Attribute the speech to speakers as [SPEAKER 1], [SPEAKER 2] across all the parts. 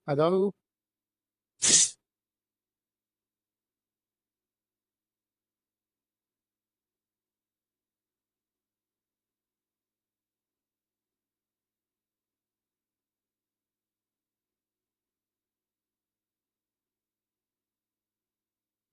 [SPEAKER 1] Hello.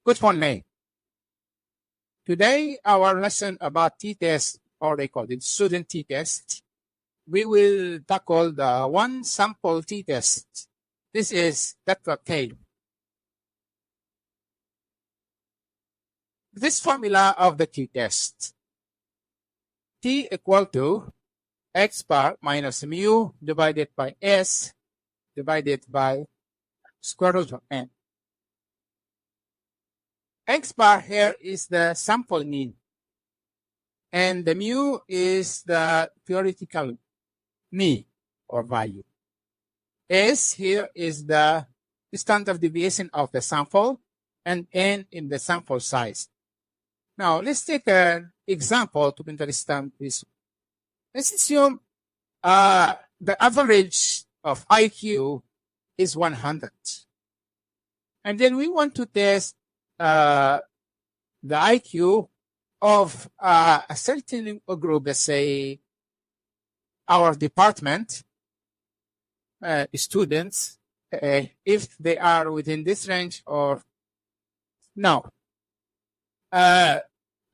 [SPEAKER 1] Good morning. Today, our lesson about t-test, or they call it student t-test. We will tackle the one sample t-test. This is that. This formula of the t-test. T equal to x bar minus mu divided by s divided by square root of n. X bar here is the sample mean, and the mu is the theoretical mean or value. S here is the standard deviation of the sample, and n in the sample size. Now, let's take an example to understand this. Let's assume the average of IQ is 100. And then we want to test the IQ of a certain group, let's say our department students, if they are within this range or no.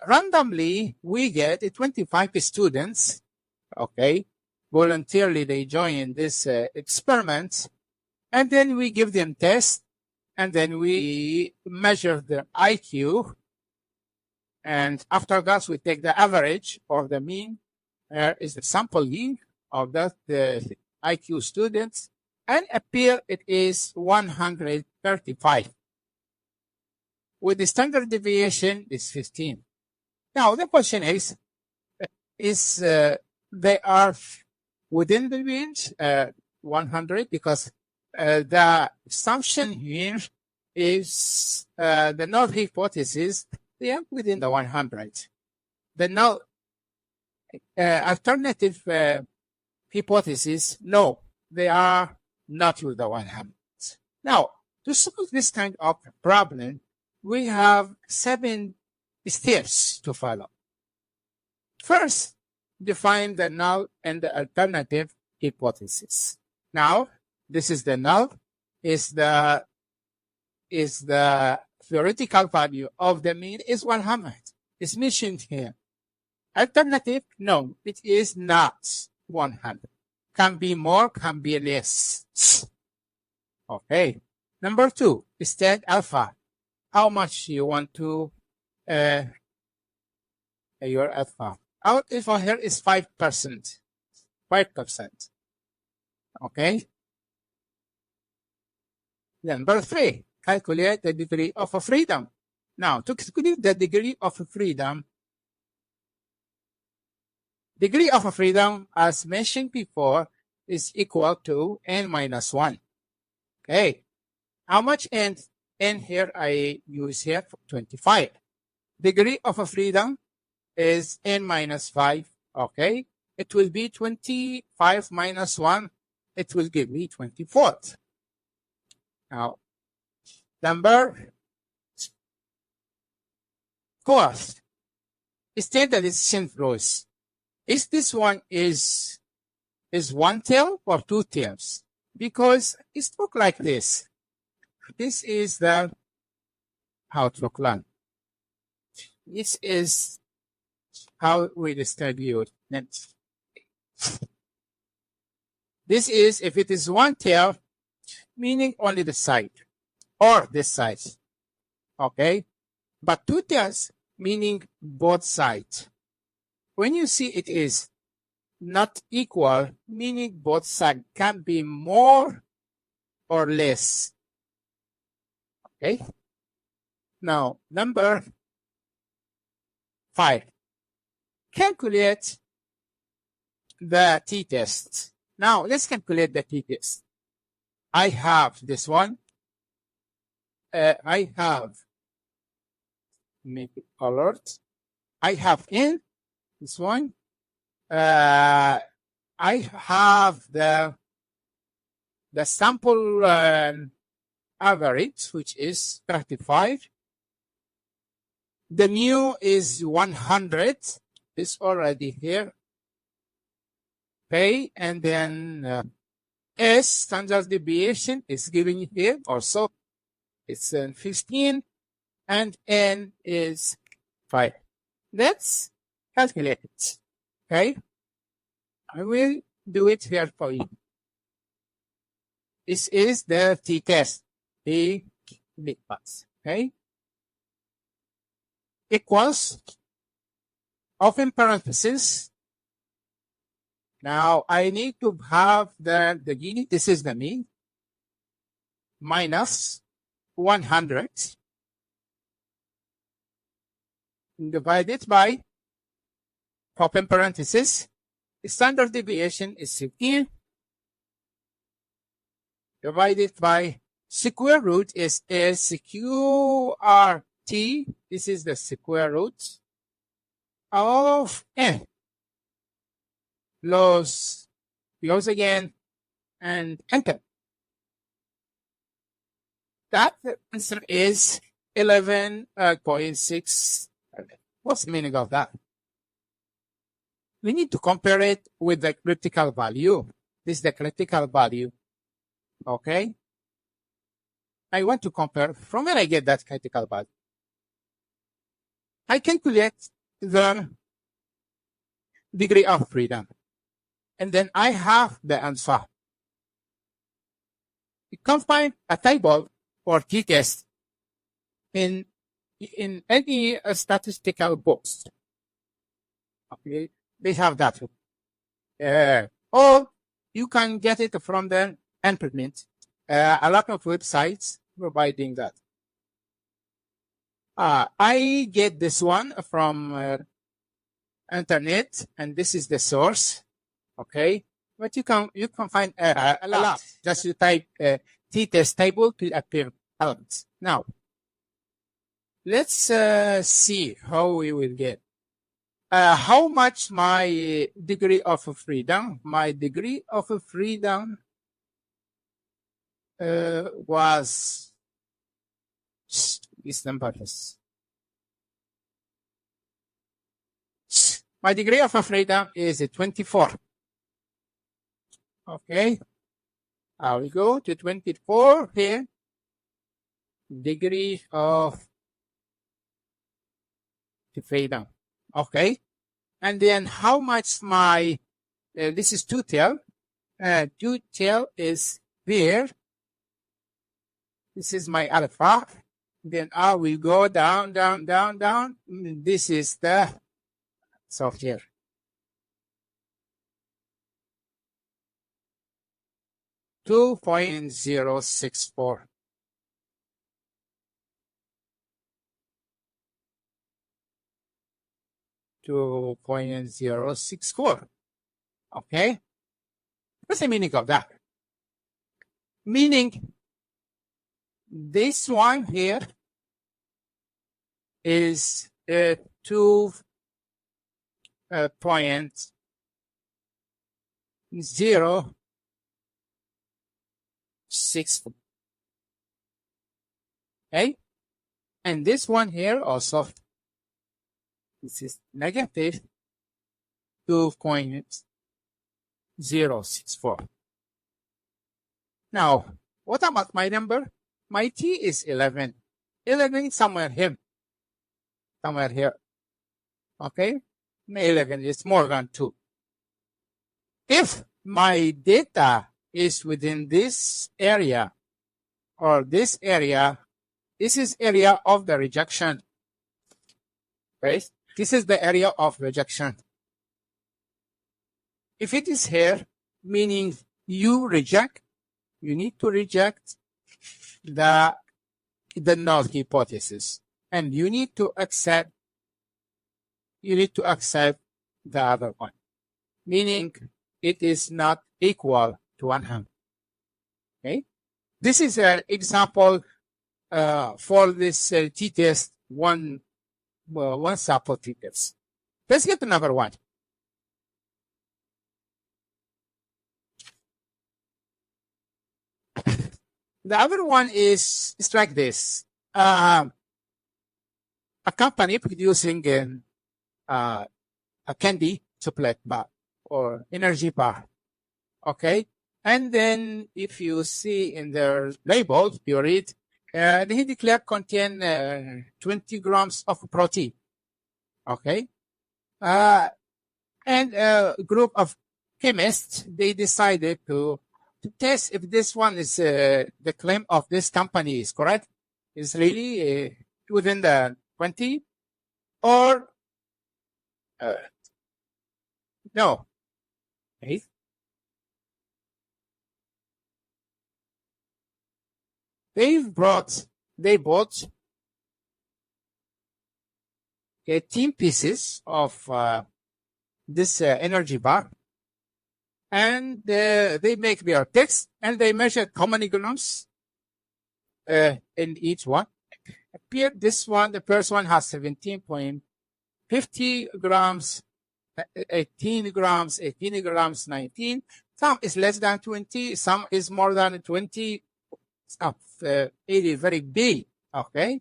[SPEAKER 1] Randomly, we get 25 students, okay, voluntarily they join this experiment, and then we give them tests, and then we measure their IQ, and after that, we take the average or the mean, is the sample mean of the IQ students, and appear it is 135. With the standard deviation is 15. Now, the question is they are within the range 100 because the assumption here is the null hypothesis, they are within the 100. The null alternative hypothesis, no, they are not with the 100. Now, to solve this kind of problem, we have 7 steps to follow. First, define the null and the alternative hypothesis. Now, this is the null, is the theoretical value of the mean is 100. It's mentioned here. Alternative, no, it is not 100. Can be more, can be less. Okay. Number 2, state alpha. How much you want to your alpha? Our alpha here is 5%. 5%. Okay. Number 3, calculate the degree of freedom. Now, to calculate the degree of freedom, as mentioned before, is equal to n minus 1. Okay. How much n? N here I use here for 25. Degree of freedom is n minus 5. Okay. It will be 25 minus 1. It will give me 24. Now, number 4, standardization rules. Is this one is one tail or 2 tails? Because it looks like this. This is the how it looks like. This is how we distribute it. This is, if it is one tail, meaning only the side or this side. Okay. But 2 tails, meaning both sides. When you see it is not equal, meaning both sides can be more or less. Okay. Now, number 5, calculate the t-test. Now, let's calculate the t-test. I have this one. I have, make it colored. I have in this one. I have the the sample average, which is 35. The mu is 100. It's already here. Okay, and then S, standard deviation, is given here also. It's 15, and N is 5. Let's calculate it. Okay, I will do it here for you. This is the t-test, the litmus. Okay, equals, open parenthesis. Now I need to have the unit. This is the mean, minus 100 divided by, open parenthesis, standard deviation is 15, divided by square root is QRT. This is the square root of N. Close again, and enter. That answer is 11.6. What's the meaning of that? We need to compare it with the critical value. This is the critical value. Okay? I want to compare from where I get that critical value. I calculate the degree of freedom. And then I have the answer. You can find a table for t-test in any statistical books. Okay, they have that. Or you can get it from the internet. A lot of websites providing that. I get this one from internet, and this is the source. Okay, but you can find a lot. Just you type t-test table to appear elements. Now, let's see how we will get. How much my degree of freedom? My degree of freedom was this number. My degree of freedom is 24. Okay, I will go to 24 here. Degree of freedom. Okay, and then how much my this is two-tail. Two-tail is here. This is my alpha. Then I will go down, down, down, down. This is the software. 2.064. Okay, what's the meaning of that? Meaning this one here is 2.064. Okay, and this one here also, this is negative 2.064. Now, what about my number? My t is 11. 11 somewhere here. Somewhere here. Okay? 11 is more than 2. If my data is within this area, or this area, this is area of the rejection. Right? This is the area of rejection. If it is here, meaning you need to reject the null hypothesis, and you need to accept the other one, meaning it is not equal to 100. Okay, this is an example for this t-test, one sample t-test. Let's get another one. The other one is like this. A company producing a candy chocolate bar or energy bar. Okay. And then if you see in their label, you read, they declare contain 20 grams of protein. Okay. And a group of chemists, they decided to test if this one is the claim of this company is correct, is really within the 20 or no. Okay. They bought 18 pieces of this energy bar, and they make their text, and they measure how many grams in each one. Appear this one, the first one has 17.50 grams, 18 grams, 18 grams, 19. Some is less than 20, some is more than 20. It is very big. Okay.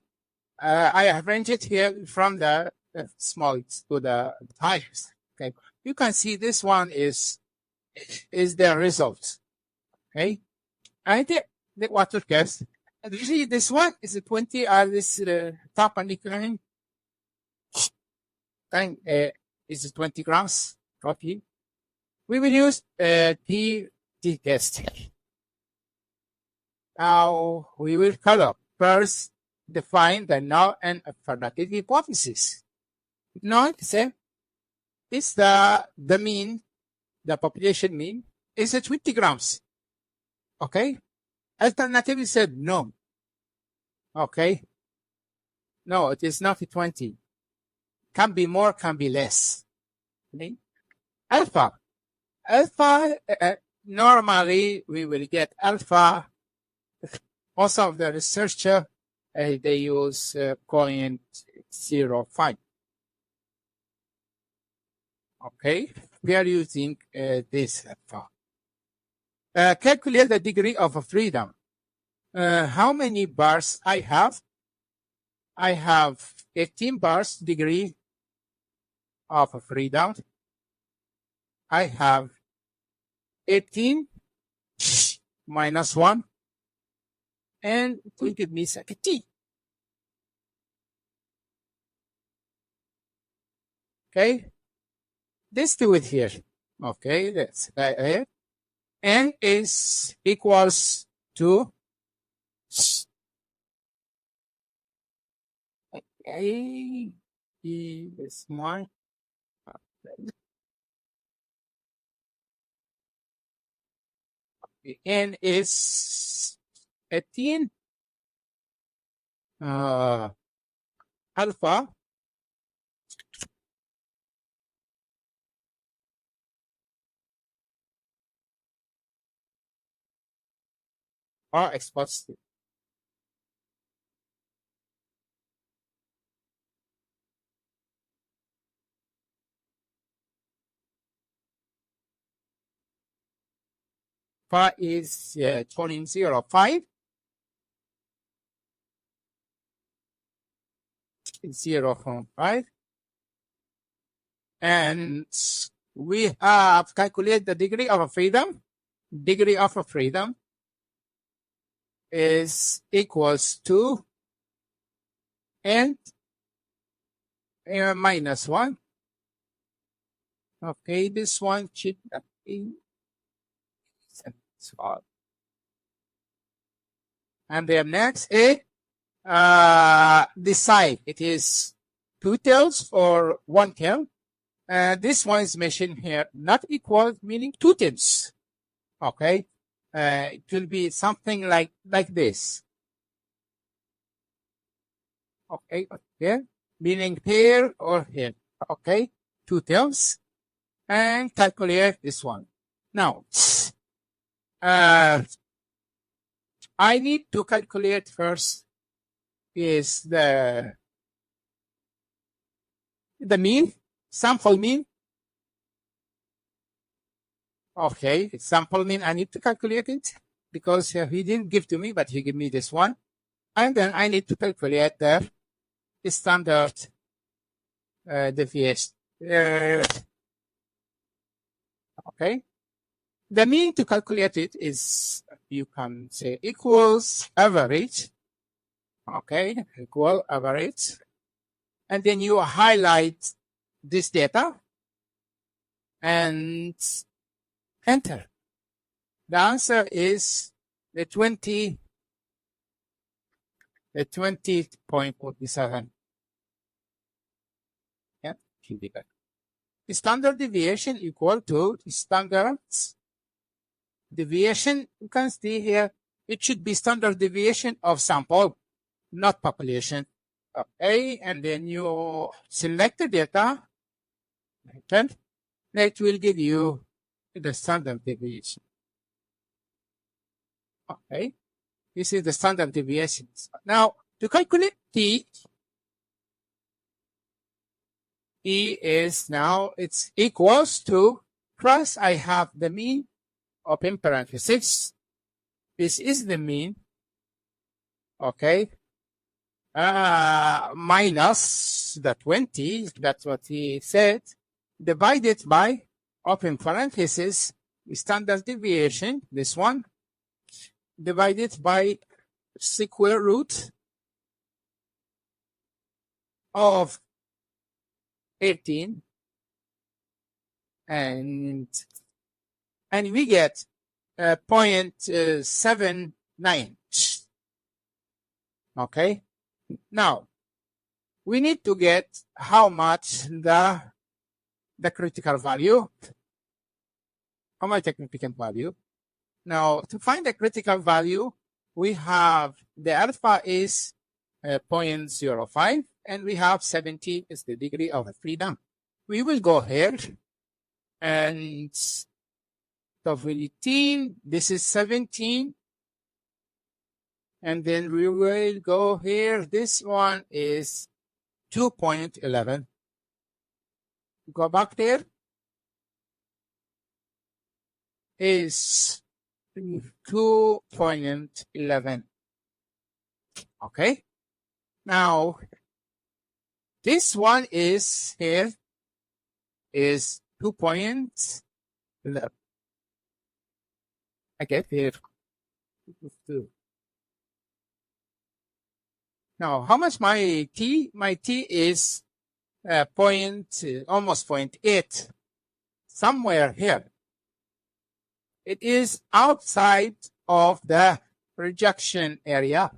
[SPEAKER 1] I have arranged it here from the smallest to the highest. Okay. You can see this one is the result. Okay. And the water gas. And you see this one is a 20 this top and decline. Is 20 grams coffee. We will use t-statistic. Now we will color. First, define the null and alternative hypothesis. Null is the mean, the population mean is 20 grams. Okay. Alternative said no. Okay. No, it is not 20. Can be more, can be less. Okay. Alpha. Normally we will get alpha. Most of the researcher, they use 0.05. Okay, we are using this alpha. Calculate the degree of freedom. How many bars I have? I have 18 bars degree of freedom. I have 18 minus 1. And it will give me like a t. Okay. Let's do it here. Okay, that's it. N is equals to okay, is one. N is 18 alpha or x positive. Phi is 0.05. 0.5. And we have calculated the degree of freedom. Degree of freedom is equals to n minus 1. Okay, this one should be. And then next, decide it is 2 tails or 1 tail. This one is mentioned here, not equal, meaning 2 tails. Okay, it will be something like this. Okay, here, meaning here or here. Okay, 2 tails, and calculate this one. Now, I need to calculate first is the mean, sample mean. Okay, it's sample mean. I need to calculate it. because he didn't give to me, but he gave me this one. And then I need to calculate the standard deviation. Okay. The mean to calculate it is, you can say, equals average. Okay, equal average. And then you highlight this data and enter. The answer is the 20.47. Yeah, should be good. The standard deviation equal to the standard deviation. You can see here, it should be standard deviation of sample, not population. Okay, and then you select the data, and it will give you the standard deviation. Okay, this is the standard deviation. Now, to calculate t is now, it's equals to, first I have the mean, open parenthesis. This is the mean. Okay. Minus the 20, that's what he said, divided by, open parenthesis, standard deviation, this one, divided by square root of 18, and we get 0.79. Okay. Now, we need to get how much the critical value. How much the critical value? Now, to find the critical value, we have the alpha is 0.05, and we have 17 is the degree of freedom. We will go here, and stability, this is 17. And then we will go here. This one is 2.11. Go back there. Is 2.11. Okay. Now, this one is here is 2.11. I get here. Now, how much my t? My t is almost 0.8, somewhere here. It is outside of the rejection area.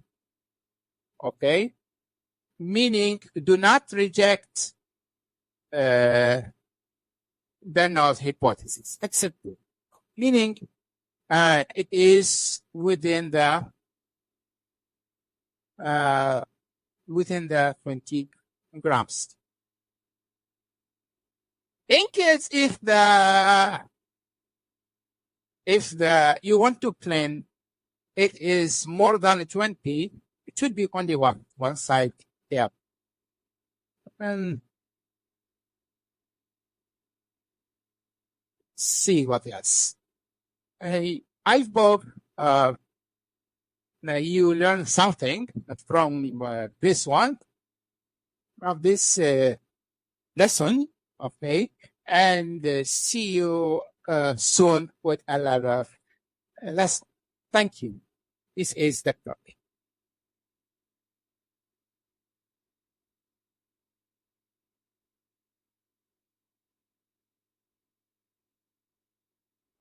[SPEAKER 1] Okay, meaning do not reject the null hypothesis, except meaning it is within the 20 grams. In case if you want to plan, it is more than 20, it should be only one side there. And see what else. I hope you learn something from this one, of this lesson, okay? And see you soon with a lot of lessons. Thank you. This is the topic.